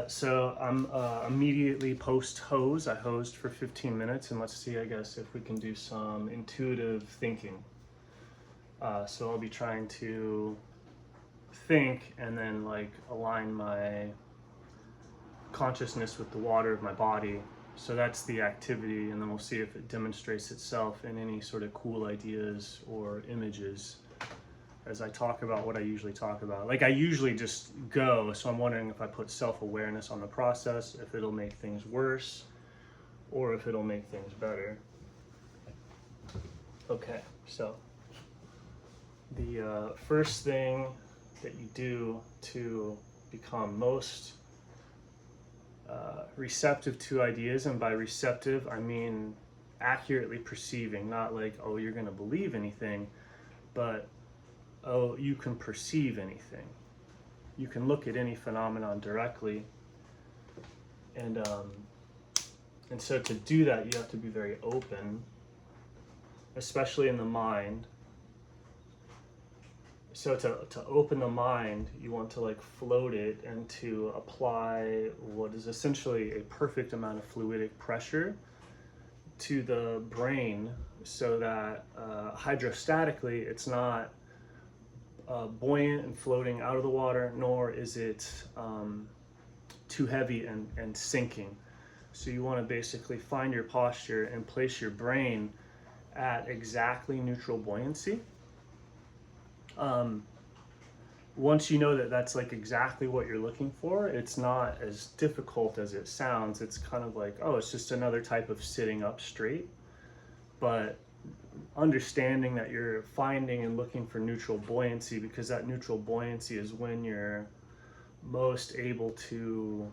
So I'm immediately post-hose. I hosed for 15 minutes, and let's see, I guess, if we can do some intuitive thinking. So I'll be trying to think and then like align my consciousness with the water of my body. So that's the activity, and then we'll see if it demonstrates itself in any sort of cool ideas or images as I talk about what I usually talk about. Like I usually just go, so I'm wondering if I put self-awareness on the process, if it'll make things worse or if it'll make things better. Okay, so the first thing that you do to become most receptive to ideas, and by receptive I mean accurately perceiving, not like, oh, you're going to believe anything, but oh, you can perceive anything. You can look at any phenomenon directly, and so to do that, you have to be very open, especially in the mind. So to open the mind, you want to like float it and to apply what is essentially a perfect amount of fluidic pressure to the brain, so that hydrostatically it's not buoyant and floating out of the water, nor is it too heavy and sinking. So you want to basically find your posture and place your brain at exactly neutral buoyancy. Once you know that that's like exactly what you're looking for, it's not as difficult as it sounds. It's kind of like, oh, it's just another type of sitting up straight. But understanding that you're finding and looking for neutral buoyancy, because that neutral buoyancy is when you're most able to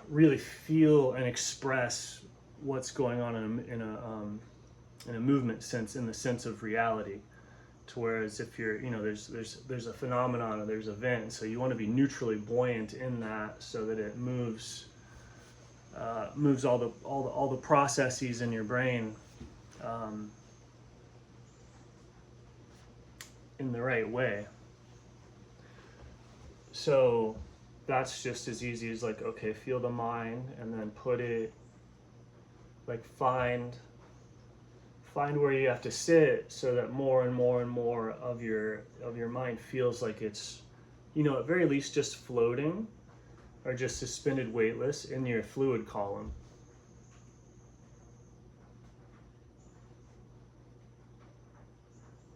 really feel and express what's going on in a movement sense, in the sense of reality. To whereas if you're, there's a phenomenon or there's an event, so you want to be neutrally buoyant in that, so that it moves all the processes in your brain in the right way. So that's just as easy as like, okay, feel the mind, and then put it like find where you have to sit, so that more and more and more of your mind feels like it's, at very least just floating or just suspended weightless in your fluid column.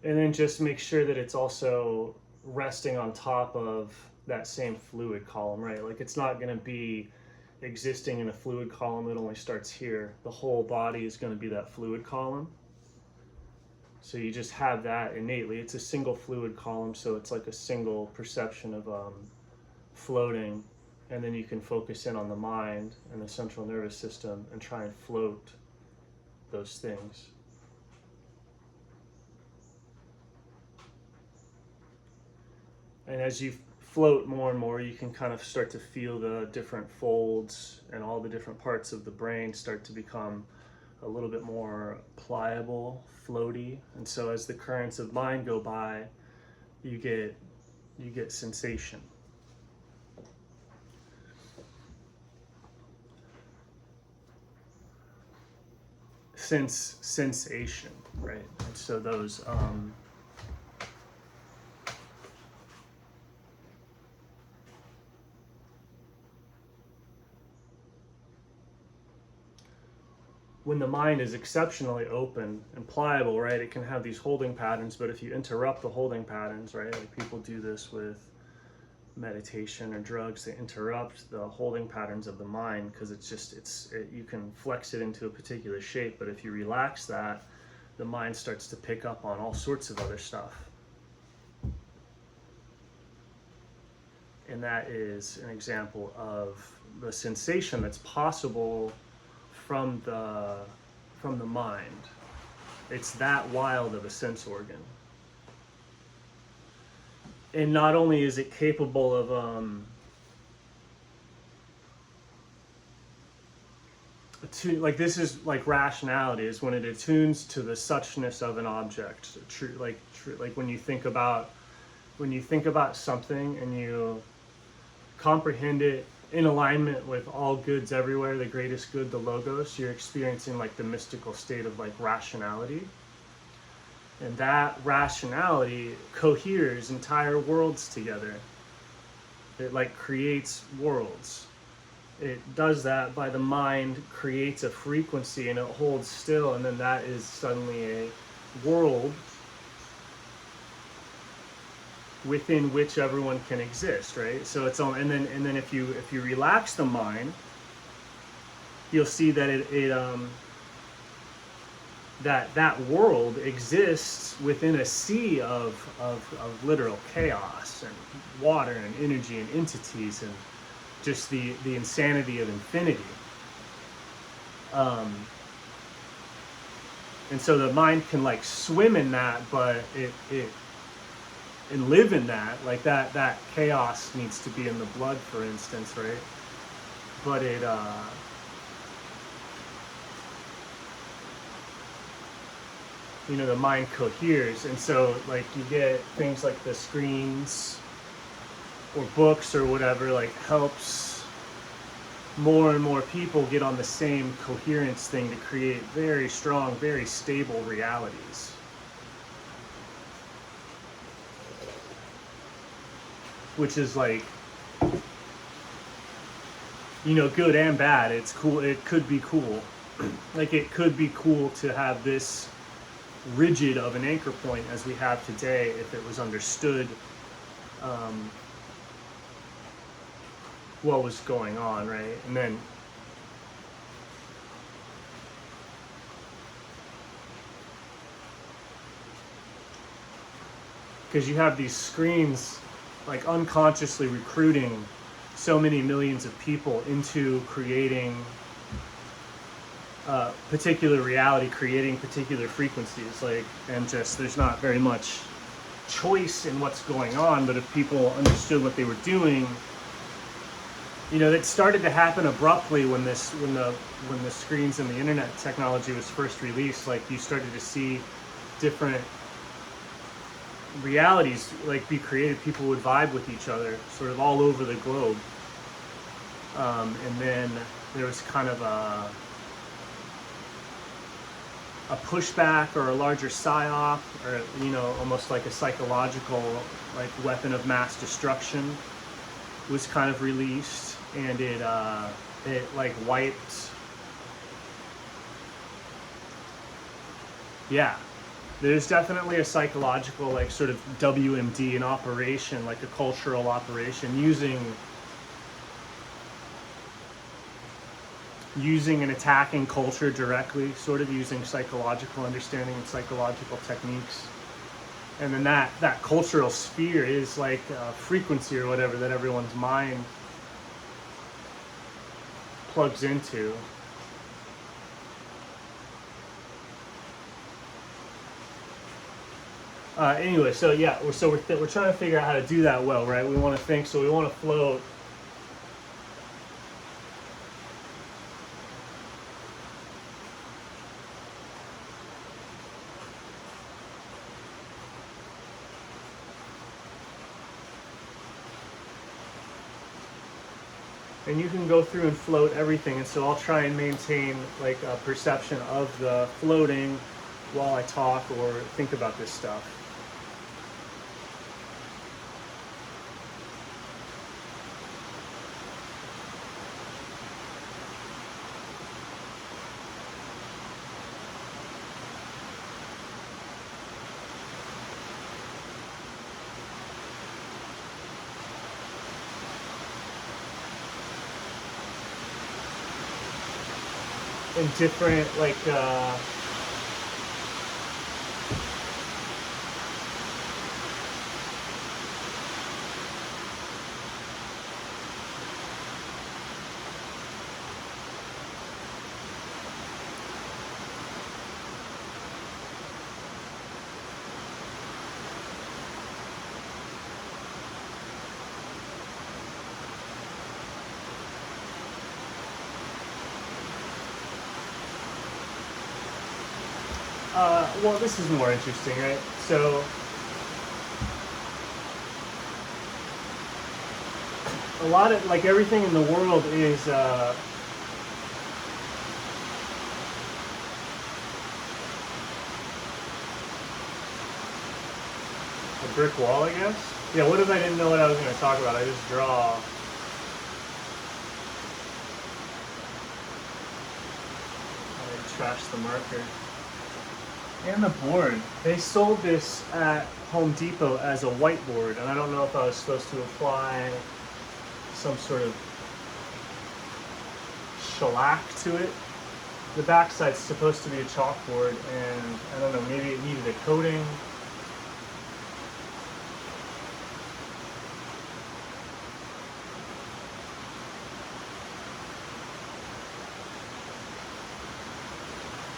And then just make sure that it's also resting on top of that same fluid column, right? Like it's not going to be existing in a fluid column that only starts here. The whole body is going to be that fluid column. So you just have that innately. It's a single fluid column, so it's like a single perception of floating, and then you can focus in on the mind and the central nervous system and try and float those things. And as you float more and more, you can kind of start to feel the different folds and all the different parts of the brain start to become a little bit more pliable, floaty. And so as the currents of mind go by, you get sensation. Sensation, right? And so those when the mind is exceptionally open and pliable, right, it can have these holding patterns, but if you interrupt the holding patterns, right, like people do this with meditation or drugs, they interrupt the holding patterns of the mind, because you can flex it into a particular shape, but if you relax that, the mind starts to pick up on all sorts of other stuff. And that is an example of the sensation that's possible from the mind. It's that wild of a sense organ. And not only is it capable of like, this is like rationality, is when it attunes to the suchness of an object. Like when you think about when you think about something and you comprehend it in alignment with all goods everywhere, the greatest good, the logos, you're experiencing like the mystical state of like rationality. And that rationality coheres entire worlds together. It like creates worlds. It does that by the mind creates a frequency and it holds still, and then that is suddenly a world within which everyone can exist, right? So it's on, and then if you relax the mind, you'll see that that world exists within a sea of literal chaos and water and energy and entities and just the insanity of infinity. And so the mind can like swim in that, but it and live in that, like that chaos needs to be in the blood, for instance, right? But it you know, the mind coheres, and so like you get things like the screens or books or whatever, like helps more and more people get on the same coherence thing to create very strong, very stable realities. Which is like, you know, good and bad. It's cool. It could be cool. Like it could be cool to have this rigid of an anchor point as we have today if it was understood what was going on, right? And then because you have these screens like unconsciously recruiting so many millions of people into creating particular reality, creating particular frequencies, like, and just there's not very much choice in what's going on. But if people understood what they were doing, you know, it started to happen abruptly when the screens and the internet technology was first released. Like you started to see different realities like be created. People would vibe with each other sort of all over the globe, and then there was kind of a pushback or a larger psyop, or you know, almost like a psychological like weapon of mass destruction was kind of released, and it like wiped. Yeah, there's definitely a psychological like sort of WMD, an operation, like a cultural operation using and attacking culture directly, sort of using psychological understanding and psychological techniques. And then that cultural sphere is like a frequency or whatever that everyone's mind plugs into. Anyway, so yeah, we're trying to figure out how to do that well, right? We want to think, so we want to float. And you can go through and float everything, and so I'll try and maintain like a perception of the floating while I talk or think about this stuff. In different like well, this is more interesting, right? So a lot of, like, everything in the world is a brick wall, I guess. Yeah, what if I didn't know what I was going to talk about? I just draw. I trash the marker. And the board. They sold this at Home Depot as a whiteboard, and I don't know if I was supposed to apply some sort of shellac to it. The backside's supposed to be a chalkboard, and I don't know, maybe it needed a coating.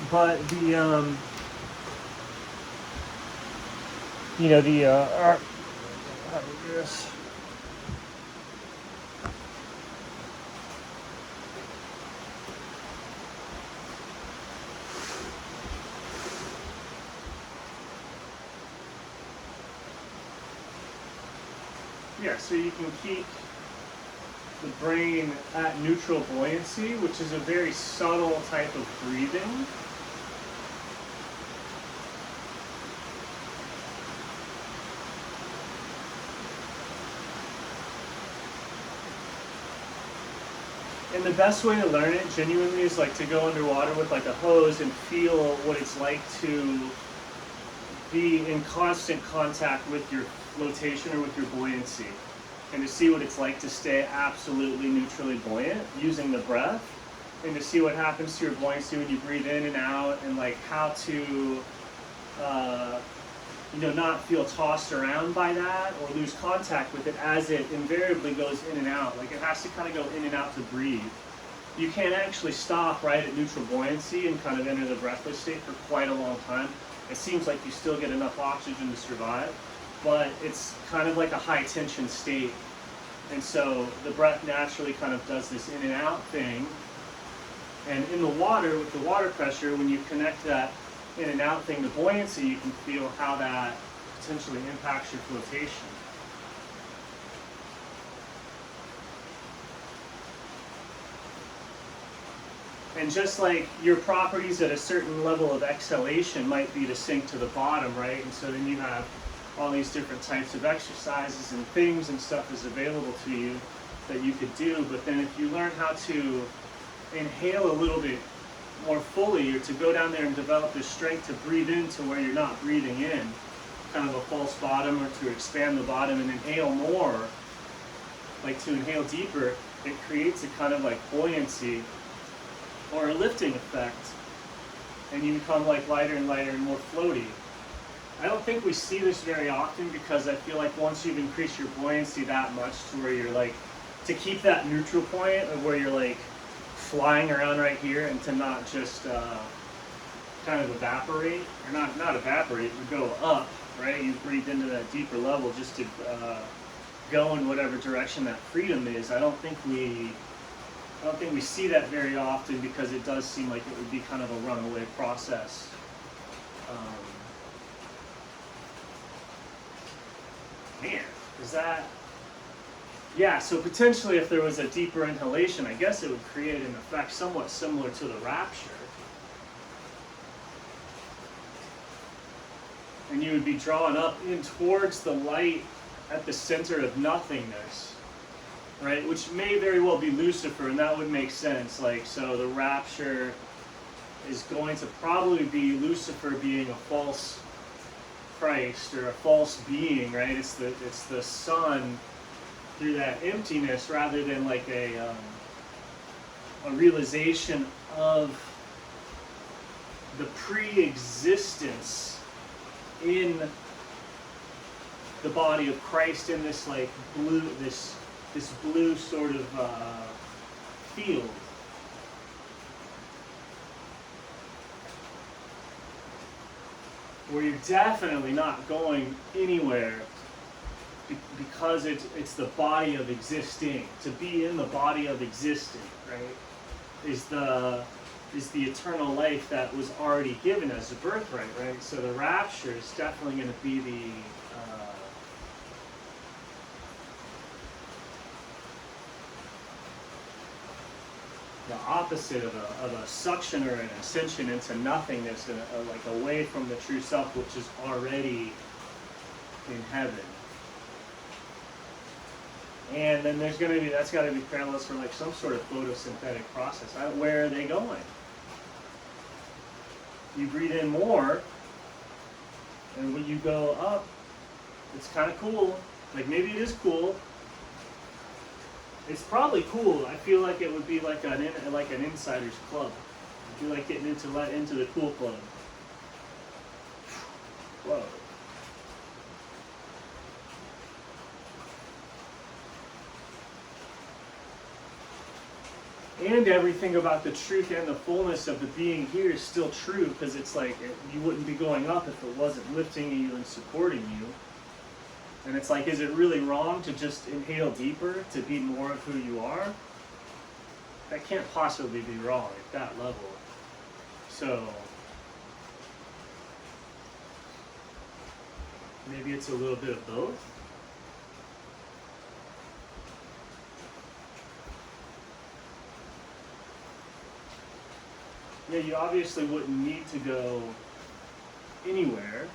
But the you know, the how do we do this? Yeah, so you can keep the brain at neutral buoyancy, which is a very subtle type of breathing. And the best way to learn it genuinely is like to go underwater with like a hose and feel what it's like to be in constant contact with your flotation or with your buoyancy, and to see what it's like to stay absolutely neutrally buoyant using the breath, and to see what happens to your buoyancy when you breathe in and out, and like how to you know, not feel tossed around by that or lose contact with it as it invariably goes in and out. Like it has to kind of go in and out to breathe. You can't actually stop right at neutral buoyancy and kind of enter the breathless state for quite a long time. It seems like you still get enough oxygen to survive, but it's kind of like a high tension state. And so the breath naturally kind of does this in and out thing. And in the water, with the water pressure, when you connect that in and out thing to buoyancy, you can feel how that potentially impacts your flotation. And just like your properties at a certain level of exhalation might be to sink to the bottom, right? And so then you have all these different types of exercises and things and stuff is available to you that you could do. But then if you learn how to inhale a little bit more fully, or to go down there and develop the strength to breathe into where you're not breathing in, kind of a false bottom, or to expand the bottom and inhale more, like to inhale deeper, it creates a kind of like buoyancy or a lifting effect, and you become like lighter and lighter and more floaty. I don't think we see this very often, because I feel like once you've increased your buoyancy that much to where you're like, to keep that neutral point of where you're like flying around right here, and to not just kind of evaporate, or not evaporate, but go up, right? You breathe into that deeper level just to go in whatever direction that freedom is. I don't think we see that very often, because it does seem like it would be kind of a runaway process. Man, is that... Yeah, so potentially if there was a deeper inhalation, I guess it would create an effect somewhat similar to the rapture. And you would be drawn up in towards the light at the center of nothingness, right? Which may very well be Lucifer, and that would make sense. Like, so the rapture is going to probably be Lucifer being a false Christ, or a false being, right? It's the sun through that emptiness, rather than like a realization of the pre-existence in the body of Christ in this like blue, this blue sort of field. Where you're definitely not going anywhere, because it's the body of existing. To be in the body of existing, right, is the eternal life that was already given as a birthright, right? So the rapture is definitely going to be the the opposite of a suction or an ascension into nothingness, and like away from the true self, which is already in heaven. And then there's going to be, that's got to be parallels for like some sort of photosynthetic process. Where are they going? You breathe in more, and when you go up, it's kind of cool. Like maybe it is cool. It's probably cool. I feel like it would be like an insider's club. I feel like getting into the cool club. Whoa. And everything about the truth and the fullness of the being here is still true, because it's like you wouldn't be going up if it wasn't lifting you and supporting you. And it's like, is it really wrong to just inhale deeper to be more of who you are? That can't possibly be wrong at that level. So maybe it's a little bit of both. Yeah, you obviously wouldn't need to go anywhere.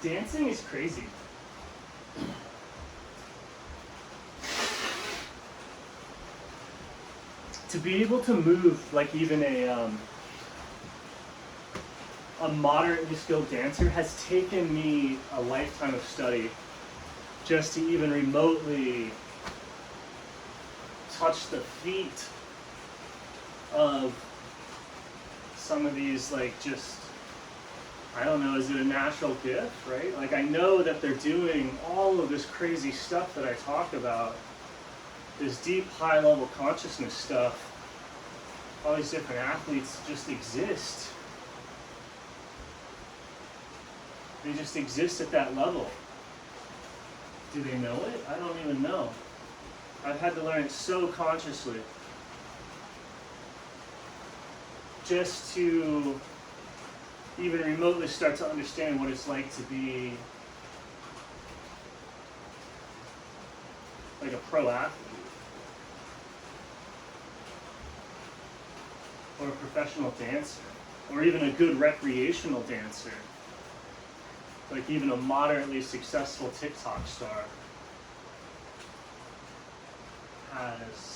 Dancing is crazy. To be able to move like even a moderately skilled dancer has taken me a lifetime of study just to even remotely touch the feet of some of these, like, just, I don't know, is it a natural gift, right? Like, I know that they're doing all of this crazy stuff that I talk about, this deep, high-level consciousness stuff. All these different athletes just exist. They just exist at that level. Do they know it? I don't even know. I've had to learn it so consciously. Just to even remotely start to understand what it's like to be like a pro athlete or a professional dancer or even a good recreational dancer, like even a moderately successful TikTok star has.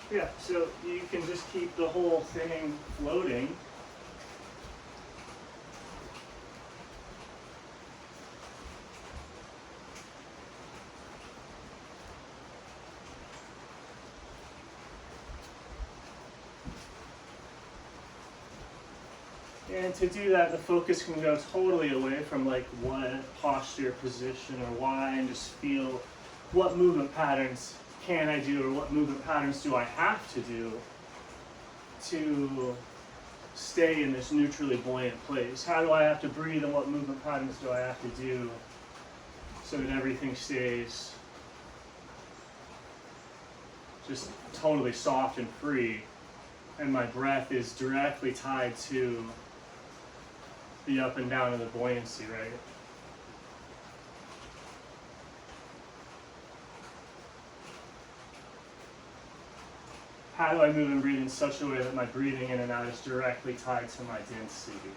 Yeah, so you can just keep the whole thing floating. And to do that, the focus can go totally away from like what posture, position, or why, and just feel what movement patterns can I do, or what movement patterns do I have to do to stay in this neutrally buoyant place? How do I have to breathe, and what movement patterns do I have to do so that everything stays just totally soft and free, and my breath is directly tied to the up and down of the buoyancy, right? how do I move and breathe in such a way that my breathing in and out is directly tied to my density?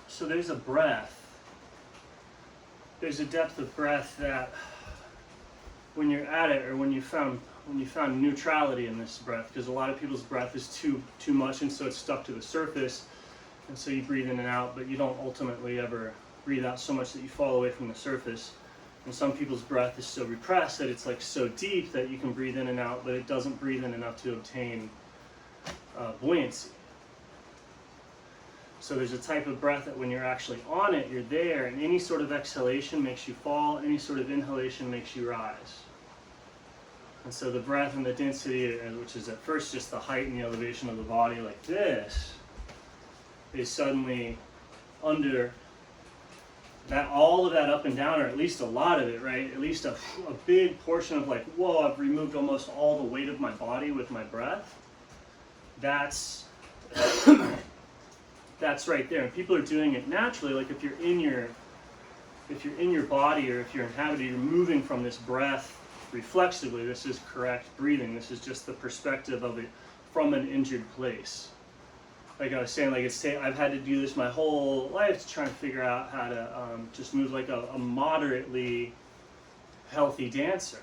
So there's a breath, there's a depth of breath that when you're at it, or when you found neutrality in this breath, because a lot of people's breath is too much, and so it's stuck to the surface, and so you breathe in and out, but you don't ultimately ever breathe out so much that you fall away from the surface. And some people's breath is so repressed that it's like so deep that you can breathe in and out, but it doesn't breathe in enough to obtain buoyancy. So there's a type of breath that when you're actually on it, you're there, and any sort of exhalation makes you fall, any sort of inhalation makes you rise. And so the breath and the density, which is at first just the height and the elevation of the body like this, is suddenly under that, all of that up and down, or at least a lot of it, right? At least a big portion of like, whoa, I've removed almost all the weight of my body with my breath. That's that's right there. And people are doing it naturally. Like if you're in your body, or if you're inhabited, you're moving from this breath reflexively. This is correct breathing. This is just the perspective of it from an injured place. Like I was saying, like I've had to do this my whole life to try and figure out how to just move like a moderately healthy dancer.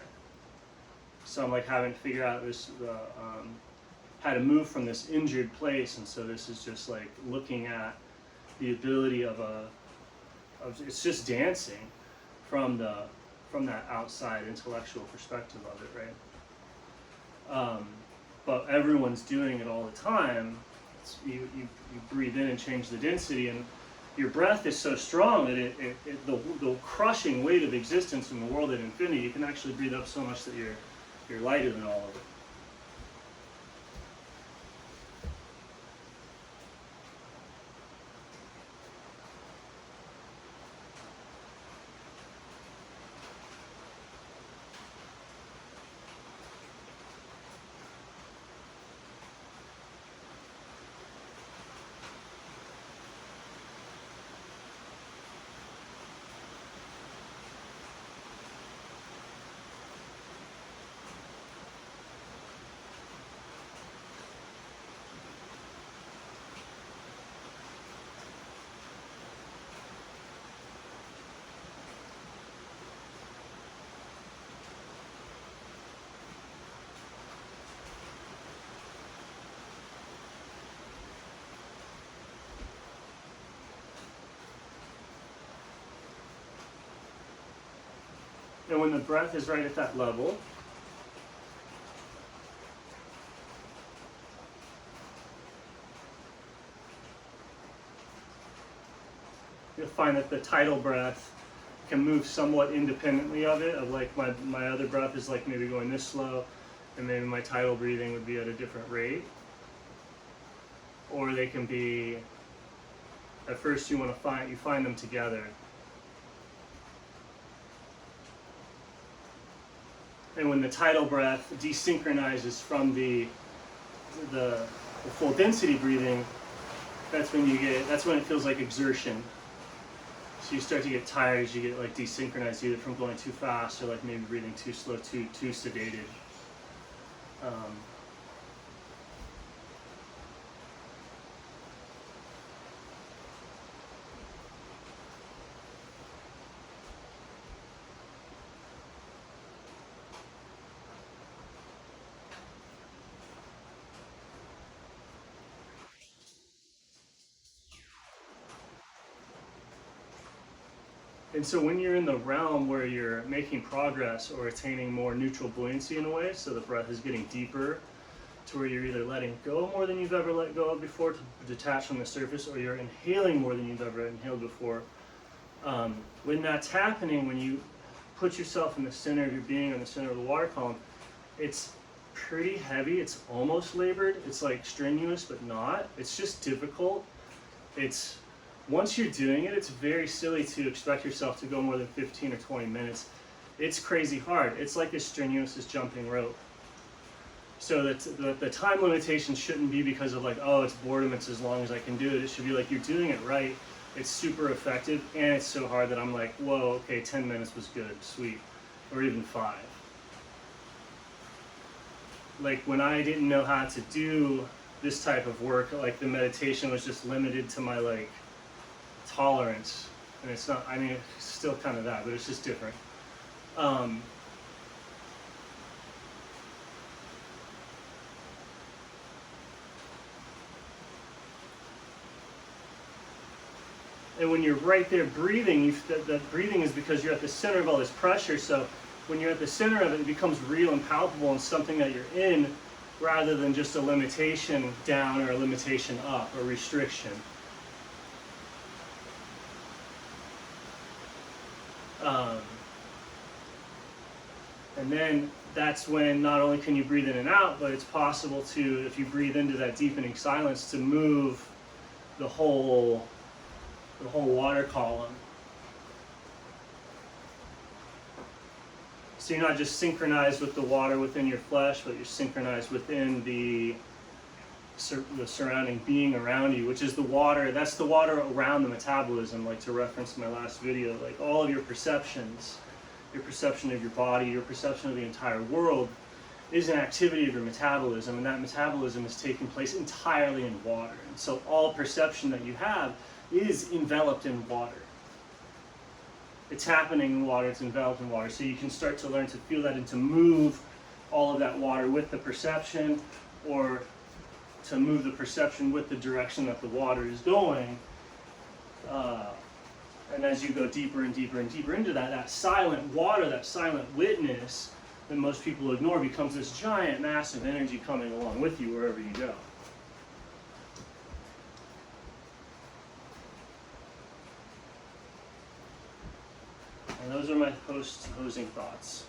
So I'm like having to figure out how to move from this injured place, and so this is just like looking at the ability of it's just dancing from that outside intellectual perspective of it, right? But everyone's doing it all the time. You breathe in and change the density, and your breath is so strong that the crushing weight of existence in the world at infinity, you can actually breathe up so much that you're lighter than all of it. And when the breath is right at that level, you'll find that the tidal breath can move somewhat independently of it, of like my other breath is like maybe going this slow, and maybe my tidal breathing would be at a different rate. Or they can be, at first you find them together. And when the tidal breath desynchronizes from the full density breathing, that's when it feels like exertion. So you start to get tired as you get like desynchronized, either from going too fast or like maybe breathing too slow, too sedated. And so when you're in the realm where you're making progress or attaining more neutral buoyancy in a way, so the breath is getting deeper to where you're either letting go more than you've ever let go of before to detach from the surface, or you're inhaling more than you've ever inhaled before. When that's happening, when you put yourself in the center of your being, in the center of the water column, it's pretty heavy. It's almost labored. It's like strenuous, but not. It's just difficult. Once you're doing it, it's very silly to expect yourself to go more than 15 or 20 minutes. It's crazy hard. It's like as strenuous as jumping rope. So that the time limitation shouldn't be because of like, oh, it's boredom, it's as long as I can do it. It should be like, you're doing it right, it's super effective, and it's so hard that I'm like, whoa, okay, 10 minutes was good, sweet, or even 5. Like when I didn't know how to do this type of work, like the meditation was just limited to my like tolerance, and it's not, I mean, it's still kind of that, but it's just different. And when you're right there breathing, that breathing is because you're at the center of all this pressure. So when you're at the center of it, it becomes real and palpable and something that you're in, rather than just a limitation down or a limitation up or restriction. And then that's when not only can you breathe in and out, but it's possible to, if you breathe into that deepening silence, to move the whole water column. So you're not just synchronized with the water within your flesh, but you're synchronized within the surrounding being around you, which is the water. That's the water around the metabolism, like to reference my last video. Like all of your perceptions, your perception of your body, your perception of the entire world is an activity of your metabolism, and that metabolism is taking place entirely in water. And so all perception that you have is enveloped in water. It's happening in water, it's enveloped in water. So you can start to learn to feel that and to move all of that water with the perception, or to move the perception with the direction that the water is going. And as you go deeper and deeper and deeper into that silent water, that silent witness that most people ignore, becomes this giant, massive energy coming along with you wherever you go. And those are my post-hosing thoughts.